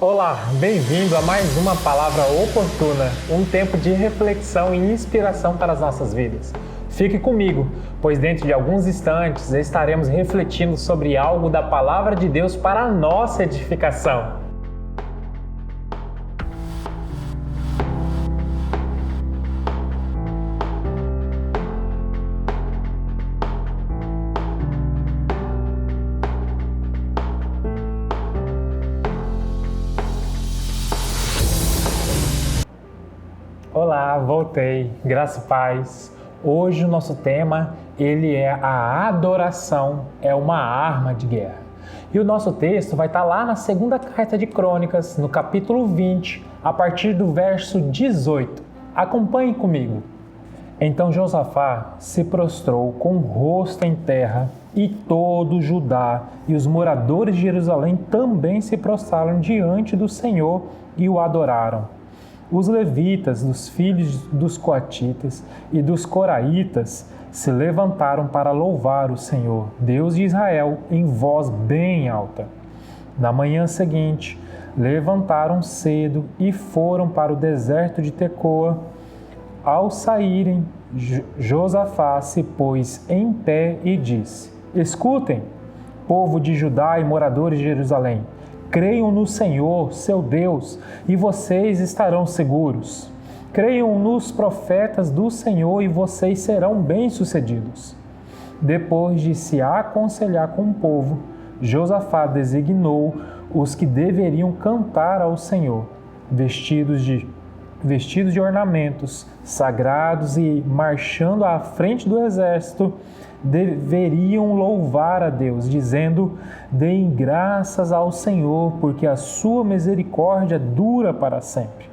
Olá, bem-vindo a mais uma Palavra Oportuna, um tempo de reflexão e inspiração para as nossas vidas. Fique comigo, pois dentro de alguns instantes estaremos refletindo sobre algo da Palavra de Deus para a nossa edificação. Olá, voltei. Graça e paz. Hoje o nosso tema, ele é a adoração é uma arma de guerra. E o nosso texto vai estar lá na segunda carta de Crônicas, no capítulo 20, a partir do verso 18. Acompanhe comigo. Então Josafá se prostrou com o rosto em terra, e todo Judá e os moradores de Jerusalém também se prostraram diante do Senhor e o adoraram. Os levitas, dos filhos dos coatitas e dos coraitas, se levantaram para louvar o Senhor, Deus de Israel, em voz bem alta. Na manhã seguinte, levantaram cedo e foram para o deserto de Tecoa. Ao saírem, Josafá se pôs em pé e disse: Escutem, povo de Judá e moradores de Jerusalém, creiam no Senhor, seu Deus, e vocês estarão seguros. Creiam nos profetas do Senhor e vocês serão bem-sucedidos. Depois de se aconselhar com o povo, Josafá designou os que deveriam cantar ao Senhor, vestidos de ornamentos sagrados e marchando à frente do exército, deveriam louvar a Deus, dizendo: deem graças ao Senhor, porque a sua misericórdia dura para sempre.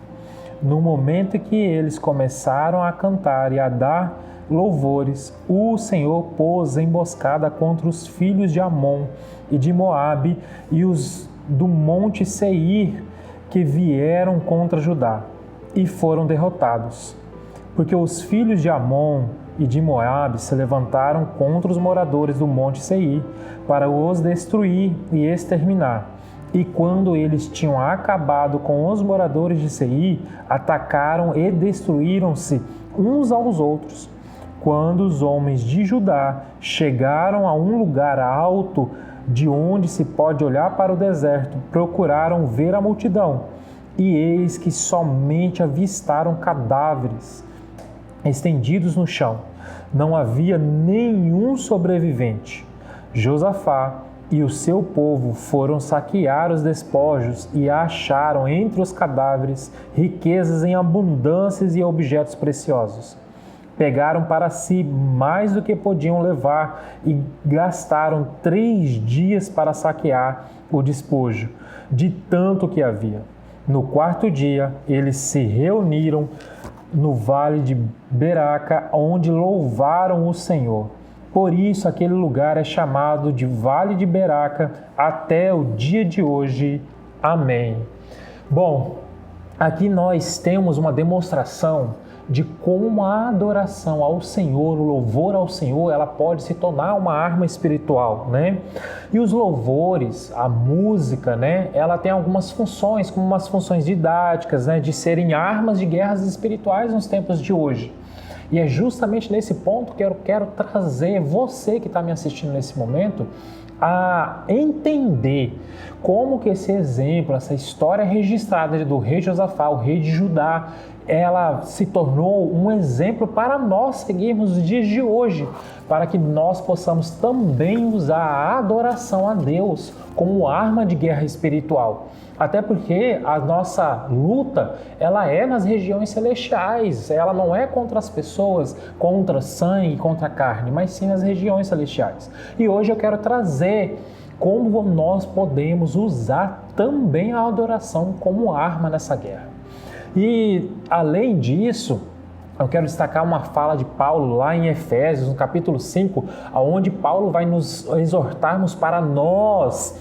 No momento em que eles começaram a cantar e a dar louvores, o Senhor pôs emboscada contra os filhos de Amon e de Moabe e os do monte Seir, que vieram contra Judá, e foram derrotados. Porque os filhos de Amon e de Moabe se levantaram contra os moradores do monte Seir para os destruir e exterminar. E quando eles tinham acabado com os moradores de Seir, atacaram e destruíram-se uns aos outros. Quando os homens de Judá chegaram a um lugar alto de onde se pode olhar para o deserto, procuraram ver a multidão, e eis que somente avistaram cadáveres estendidos no chão. Não havia nenhum sobrevivente. Josafá e o seu povo foram saquear os despojos e acharam entre os cadáveres riquezas em abundâncias e objetos preciosos. Pegaram para si mais do que podiam levar e gastaram 3 dias para saquear o despojo, de tanto que havia. No 4º dia, eles se reuniram no vale de Beraca, onde louvaram o Senhor. Por isso, aquele lugar é chamado de Vale de Beraca até o dia de hoje. Amém. Bom, aqui nós temos uma demonstração de como a adoração ao Senhor, o louvor ao Senhor, ela pode se tornar uma arma espiritual, né? E os louvores, a música, né? Ela tem algumas funções, como umas funções didáticas, né? De serem armas de guerras espirituais nos tempos de hoje. E é justamente nesse ponto que eu quero trazer você que está me assistindo nesse momento a entender como que esse exemplo, essa história registrada do rei Josafá, o rei de Judá, ela se tornou um exemplo para nós seguirmos os dias de hoje, para que nós possamos também usar a adoração a Deus como arma de guerra espiritual. Até porque a nossa luta, ela é nas regiões celestiais, ela não é contra as pessoas, contra sangue, contra carne, mas sim nas regiões celestiais. E hoje eu quero trazer como nós podemos usar também a adoração como arma nessa guerra. E, além disso, eu quero destacar uma fala de Paulo lá em Efésios, no capítulo 5, onde Paulo vai nos exortarmos para nós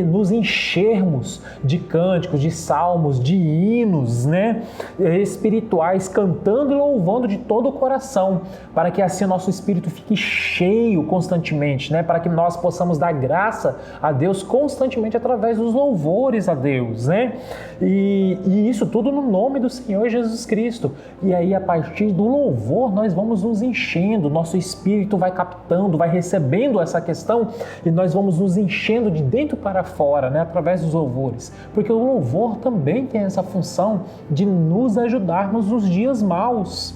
nos enchermos de cânticos, de salmos, de hinos, né, espirituais, cantando e louvando de todo o coração, para que assim o nosso espírito fique cheio constantemente, né, para que nós possamos dar graça a Deus constantemente através dos louvores a Deus, né, e isso tudo no nome do Senhor Jesus Cristo. E aí, a partir do louvor, nós vamos nos enchendo, nosso espírito vai captando, vai recebendo essa questão e nós vamos nos enchendo de dentro para fora, né, através dos louvores. Porque o louvor também tem essa função de nos ajudarmos nos dias maus.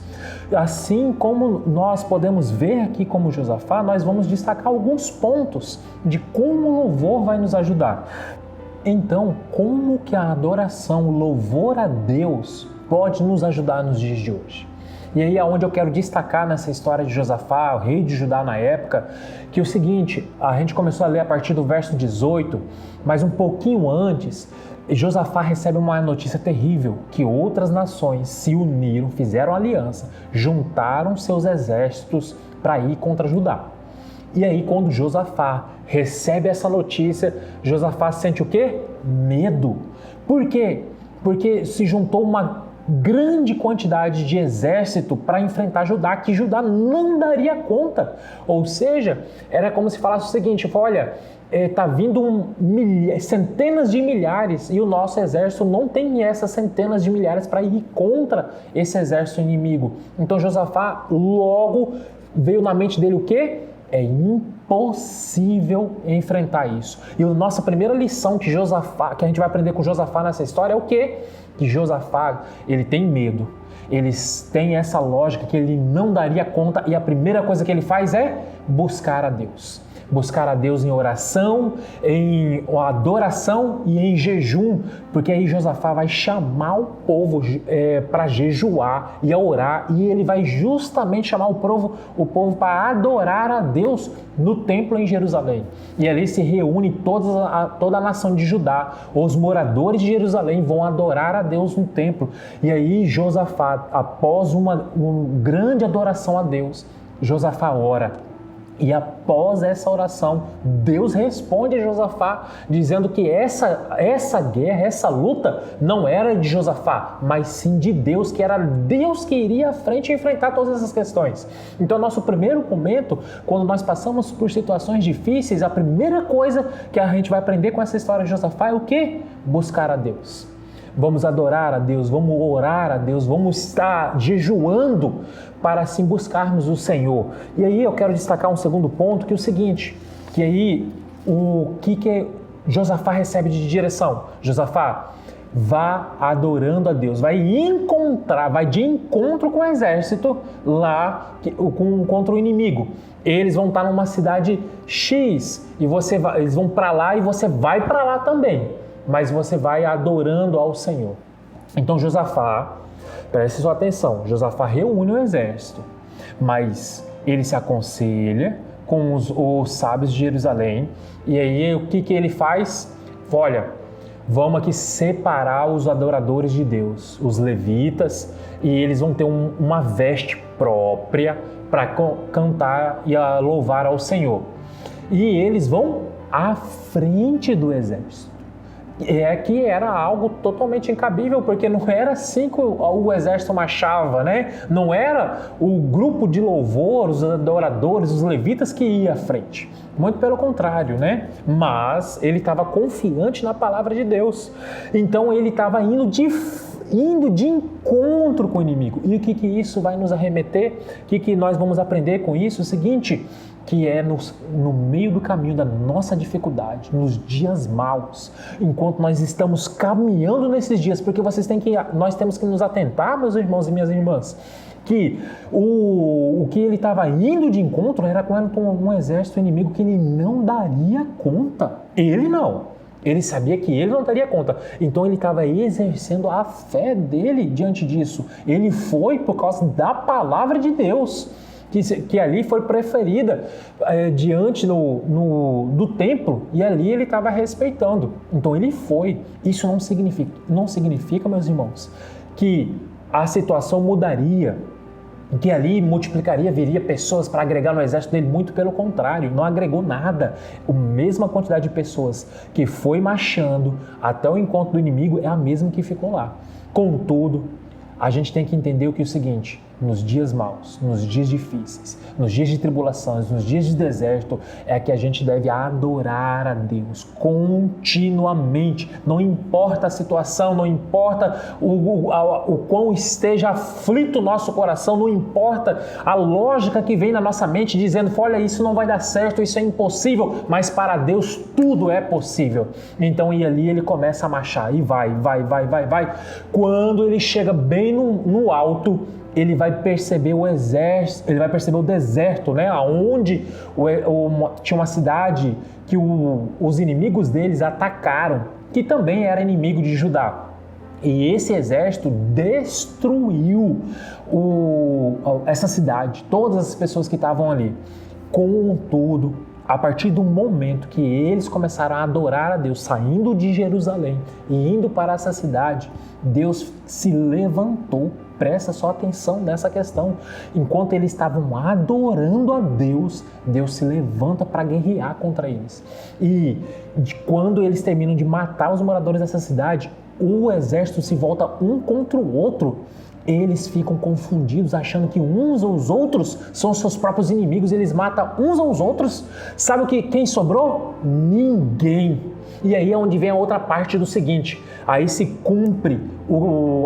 Assim como nós podemos ver aqui como Josafá, nós vamos destacar alguns pontos de como o louvor vai nos ajudar. Então, como que a adoração, o louvor a Deus pode nos ajudar nos dias de hoje? E aí é onde eu quero destacar nessa história de Josafá, o rei de Judá na época, que é o seguinte, a gente começou a ler a partir do verso 18, mas um pouquinho antes, Josafá recebe uma notícia terrível, que outras nações se uniram, fizeram aliança, juntaram seus exércitos para ir contra Judá. E aí, quando Josafá recebe essa notícia, Josafá sente o quê? Medo. Por quê? Porque se juntou uma grande quantidade de exército para enfrentar Judá, que Judá não daria conta. Ou seja, era como se falasse o seguinte, olha, está vindo centenas de milhares e o nosso exército não tem essas centenas de milhares para ir contra esse exército inimigo. Então Josafá logo veio na mente dele o quê? É impossível enfrentar isso. E a nossa primeira lição que a gente vai aprender com Josafá nessa história é o quê? Que Josafá, ele tem medo. Eles têm essa lógica que ele não daria conta e a primeira coisa que ele faz é buscar a Deus. Buscar a Deus em oração, em adoração e em jejum, porque aí Josafá vai chamar o povo para jejuar e a orar, e ele vai justamente chamar o povo para adorar a Deus no templo em Jerusalém. E ali se reúne toda a nação de Judá, os moradores de Jerusalém vão adorar a Deus no templo. E aí Josafá, após uma grande adoração a Deus, Josafá ora. E após essa oração, Deus responde a Josafá, dizendo que essa guerra, essa luta, não era de Josafá, mas sim de Deus, que era Deus que iria à frente e enfrentar todas essas questões. Então, nosso primeiro momento, quando nós passamos por situações difíceis, a primeira coisa que a gente vai aprender com essa história de Josafá é o quê? Buscar a Deus. Vamos adorar a Deus, vamos orar a Deus, vamos estar jejuando para assim buscarmos o Senhor. E aí eu quero destacar um segundo ponto, que é o seguinte, que aí o que Josafá recebe de direção? Josafá, vá adorando a Deus, vai de encontro com o exército lá, contra o inimigo. Eles vão estar numa cidade X, e eles vão para lá e você vai para lá também. Mas você vai adorando ao Senhor. Então Josafá, preste sua atenção, Josafá reúne o exército, mas ele se aconselha com os sábios de Jerusalém, e aí o que ele faz? Olha, vamos aqui separar os adoradores de Deus, os levitas, e eles vão ter uma veste própria para cantar e louvar ao Senhor. E eles vão à frente do exército. Que era algo totalmente incabível, porque não era assim que o exército marchava, né? Não era o grupo de louvor, os adoradores, os levitas que ia à frente. Muito pelo contrário, né? Mas ele estava confiante na palavra de Deus. Então ele estava indo de encontro com o inimigo. E o que isso vai nos arremeter? O que nós vamos aprender com isso? O seguinte, que é no meio do caminho da nossa dificuldade, nos dias maus, enquanto nós estamos caminhando nesses dias, porque nós temos que nos atentar, meus irmãos e minhas irmãs, que o que ele estava indo de encontro era com um exército inimigo que ele não daria conta. Ele não. Ele sabia que ele não daria conta. Então ele estava exercendo a fé dele diante disso. Ele foi por causa da palavra de Deus, que ali foi preferida diante do templo, e ali ele estava respeitando. Então ele foi. Isso não significa, meus irmãos, que a situação mudaria, que ali multiplicaria, viria pessoas para agregar no exército dele. Muito pelo contrário, não agregou nada. A mesma quantidade de pessoas que foi marchando até o encontro do inimigo é a mesma que ficou lá. Contudo, a gente tem que entender o seguinte: nos dias maus, nos dias difíceis, nos dias de tribulações, nos dias de deserto, é que a gente deve adorar a Deus continuamente. Não importa a situação, não importa o quão esteja aflito o nosso coração, não importa a lógica que vem na nossa mente dizendo, olha, isso não vai dar certo, isso é impossível, mas para Deus tudo é possível. Então, e ali ele começa a marchar, e vai. Quando ele chega bem no alto, ele vai perceber o exército, ele vai perceber o deserto, né? Onde tinha uma cidade que os inimigos deles atacaram, que também era inimigo de Judá. E esse exército destruiu essa cidade, todas as pessoas que estavam ali. Contudo, a partir do momento que eles começaram a adorar a Deus, saindo de Jerusalém e indo para essa cidade, Deus se levantou. Presta só atenção nessa questão. Enquanto eles estavam adorando a Deus, Deus se levanta para guerrear contra eles. E quando eles terminam de matar os moradores dessa cidade, o exército se volta um contra o outro. Eles ficam confundidos, achando que uns ou os outros são seus próprios inimigos. Eles matam uns aos outros. Sabe quem sobrou? Ninguém. E aí é onde vem a outra parte do seguinte: aí se cumpre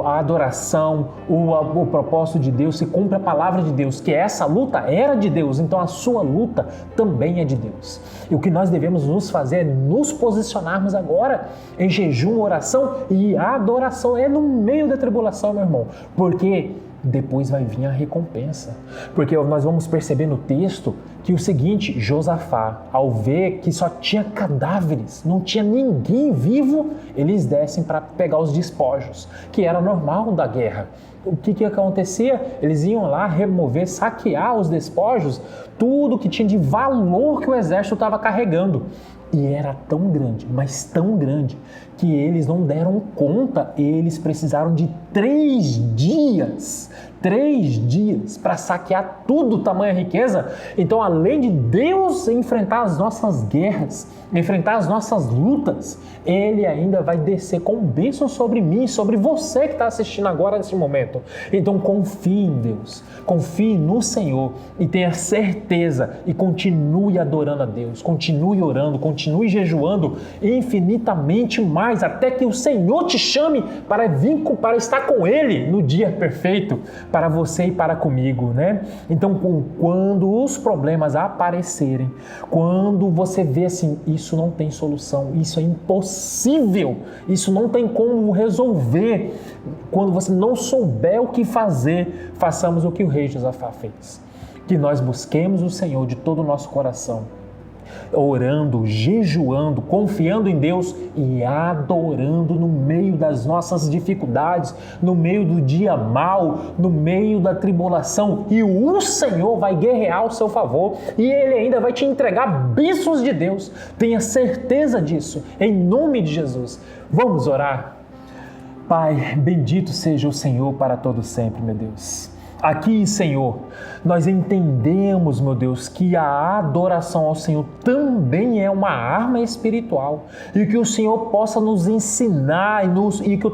a adoração, o propósito de Deus, se cumpre a palavra de Deus, que essa luta era de Deus, então a sua luta também é de Deus. E o que nós devemos nos fazer é nos posicionarmos agora em jejum, oração e adoração. É no meio da tribulação, meu irmão, porque depois vai vir a recompensa. Porque nós vamos perceber no texto que o seguinte: Josafá, ao ver que só tinha cadáveres, não tinha ninguém vivo, eles descem para pegar os despojos, que era normal da guerra. O que acontecia? Eles iam lá remover, saquear os despojos, tudo que tinha de valor que o exército estava carregando. E era tão grande, mas tão grande, que eles não deram conta. Eles precisaram de 3 dias para saquear tudo, tamanha riqueza. Então, além de Deus enfrentar as nossas guerras, enfrentar as nossas lutas, Ele ainda vai descer com bênção sobre mim, sobre você que está assistindo agora nesse momento. Então, confie em Deus, confie no Senhor e tenha certeza e continue adorando a Deus, continue orando, continue jejuando infinitamente mais, até que o Senhor te chame para vir, para estar com Ele no dia perfeito, para você e para comigo, né? Então, quando os problemas aparecerem, quando você vê assim, isso não tem solução, isso é impossível, isso não tem como resolver, quando você não souber o que fazer, façamos o que o rei Josafá fez. Que nós busquemos o Senhor de todo o nosso coração, orando, jejuando, confiando em Deus e adorando no meio das nossas dificuldades, no meio do dia mau, no meio da tribulação, e o Senhor vai guerrear ao seu favor e Ele ainda vai te entregar bênçãos de Deus. Tenha certeza disso, em nome de Jesus. Vamos orar? Pai, bendito seja o Senhor para todo sempre, meu Deus. Aqui, Senhor, nós entendemos, meu Deus, que a adoração ao Senhor também é uma arma espiritual e que o Senhor possa nos ensinar e que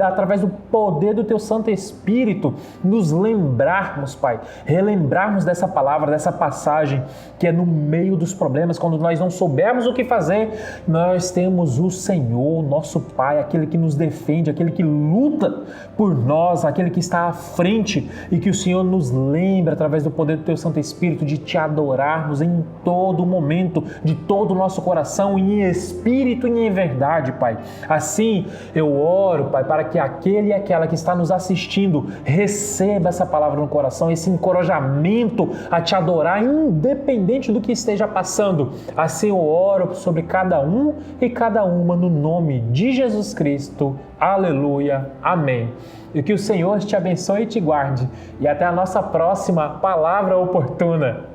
através do poder do Teu Santo Espírito, nos lembrarmos, Pai, relembrarmos dessa palavra, dessa passagem, que é no meio dos problemas, quando nós não soubermos o que fazer, nós temos o Senhor, nosso Pai, aquele que nos defende, aquele que luta por nós, aquele que está à frente, e que o Senhor nos lembre, através do poder do Teu Santo Espírito, de Te adorarmos em todo momento, de todo o nosso coração, em espírito e em verdade, Pai. Assim, eu oro, Pai, para que aquele e aquela que está nos assistindo receba essa palavra no coração, esse encorajamento a Te adorar, independente do que esteja passando. Assim eu oro sobre cada um e cada uma, no nome de Jesus Cristo. Aleluia. Amém. E que o Senhor te abençoe e te guarde. E até a nossa próxima palavra oportuna.